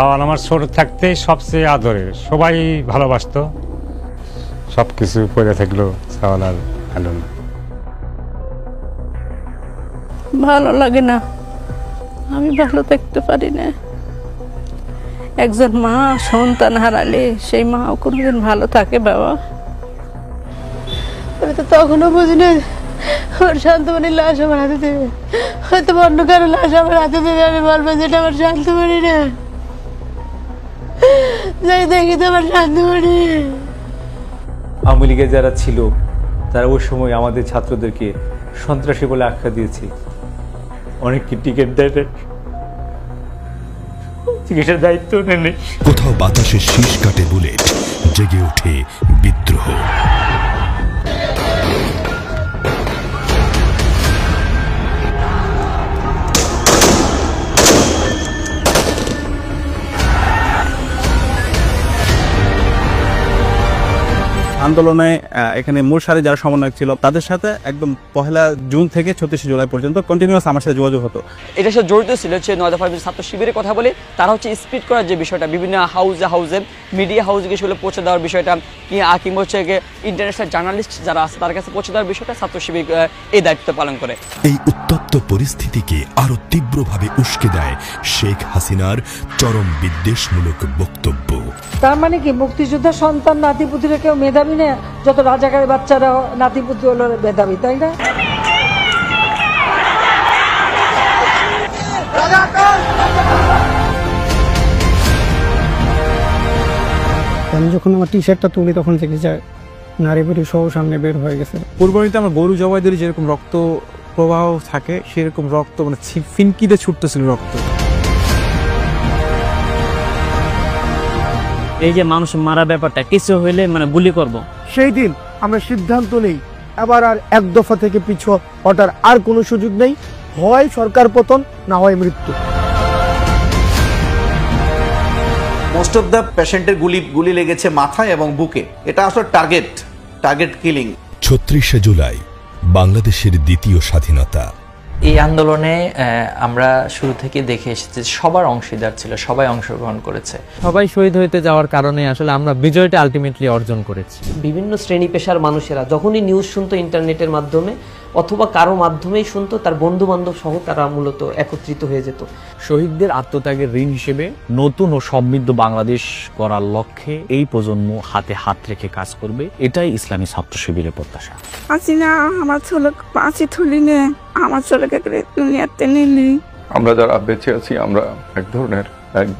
শাওয়াল আমার ছোট থাকতে সবচেয়ে আদরের, সবাই ভালোবাসতো, সব কিছু পড়ে থাকলো শাওয়াল আর ভালো না। ভালো লাগে না, আমি ভালো থাকতে পারি না। একজন মা সন্তান হারালে সেই মাও কোনোদিন ভালো থাকে বাবা? আমি তো তখনও বুঝি না আমার শান্তমণির লাশ আমার হাতে দেবে, হয়তো অন্য কারো লাশ আমার হাতে দেবে, আমি বলবো যেটা আমার শান্তমণি না, যাই দেখি তো আমার শান্তমণি। আওয়ামী লীগে যারা ছিল তারা ওই সময় আমাদের ছাত্রদেরকে সন্ত্রাসী বলে আখ্যা দিয়েছে, অনেককে টিকিট দেয়, চিকিৎসার দায়িত্ব নেই। কোথাও বাতাসে শীষ কাটে বুলেট, জেগে ওঠে বিদ্রোহ। আন্দোলনে এখানে মূল সারি যারা সমন্বয়ক ছিল তাদের সাথে একদম 1 জুন থেকে 36 জুলাই পর্যন্ত কন্টিনিউয়াস আমার সাথে যোগাযোগ হতো। এটার সাথে জড়িত ছিল হচ্ছে 9 দফা ছাত্র শিবিরের কথা বলে তারা হচ্ছে স্পিড করার যে বিষয়টা, বিভিন্ন হাউজে মিডিয়া হাউসে সেগুলো পৌঁছে দেওয়ার বিষয়টা, কিংবা হচ্ছে ইন্টারন্যাশনাল জার্নালিস্ট যারা আছে তার কাছে পৌঁছে দেওয়ার বিষয়টা ছাত্র শিবির এই দায়িত্ব পালন করে। এই উত্তপ্ত পরিস্থিতিকে আরো তীব্রভাবে উস্কে দেয় শেখ হাসিনার চরম বিদ্বেষমূলক বক্তব্য। তার মানে কি মুক্তিযোদ্ধা সন্তান নাতিপুতিরা কেউ মেধাবী না, যত রাজাকারের বাচ্চারা নাতিপুতি হলো মেধাবী, তাই না? আমি যখন আমার টি শার্টটা তুলি তখন দেখি যে নারী বুড়ি সহ সামনে বের হয়ে গেছে। কুরবানিতে আমরা গরু জবাই দিলে যেরকম রক্ত প্রবাহ থাকে সেরকম রক্ত মানে ফিনকিতে ছুটতেছিল রক্ত। এই যে মানুষ মারা ব্যাপারটা কিছু হইলে মানে গুলি করব, সেই দিন আমরা সিদ্ধান্ত নেই এবার আর এক দফা থেকে পিছু হটার আর কোনো সুযোগ নেই, হয় সরকার পতন না হয় মৃত্যু। মোস্ট অফ দ্য পেশেন্টের গুলি লেগেছে মাথায় এবং বুকে, এটা আসলে টার্গেট কিলিং। 36 জুলাই বাংলাদেশের দ্বিতীয় স্বাধীনতা। এই আন্দোলনে আমরা শুরু থেকে দেখে এসেছি সবার অংশীদার ছিল, সবাই অংশগ্রহণ করেছে, সবাই শহীদ হইতে যাওয়ার কারণে আসলে আমরা বিজয়টা আলটিমেটলি অর্জন করেছি। বিভিন্ন শ্রেণী পেশার মানুষেরা যখনই নিউজ শুনতো ইন্টারনেটের মাধ্যমে অথবা কারো মাধ্যমেই শুনতো, তার বন্ধু বান্ধব সহ তারা মূলত একত্রিত হয়ে যেত। শহীদদের আত্মত্যাগের ঋণ হিসেবে নতুন ও সমৃদ্ধ বাংলাদেশ গড়ার লক্ষ্যে এই প্রজন্ম হাতে হাত রেখে কাজ করবে, এটাই ইসলামী ছাত্র শিবিরের প্রত্যাশা। হাসিনা আমার ছেলেকে পাঁচি থলি নে, আমার ছেলেকে দুনিয়াতে নিলি। আমরা যারা বেঁচে আছি আমরা এক ধরনের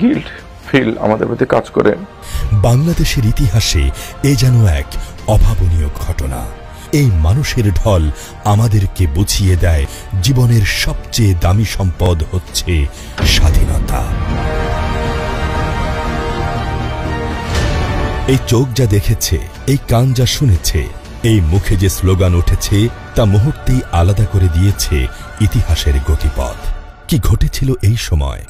গিল্ট ফিল আমাদের প্রতি কাজ করে। বাংলাদেশের ইতিহাসে এ যেন এক অভাবনীয় ঘটনা। এই মানুষের ঢল আমাদেরকে বুঝিয়ে দেয় জীবনের সবচেয়ে দামি সম্পদ হচ্ছে স্বাধীনতা। এই চোখ যা দেখেছে, এই কান যা শুনেছে, এই মুখে যে স্লোগান উঠেছে তা মুহূর্তেই আলাদা করে দিয়েছে ইতিহাসের গতিপথ। কি ঘটেছিল এই সময়?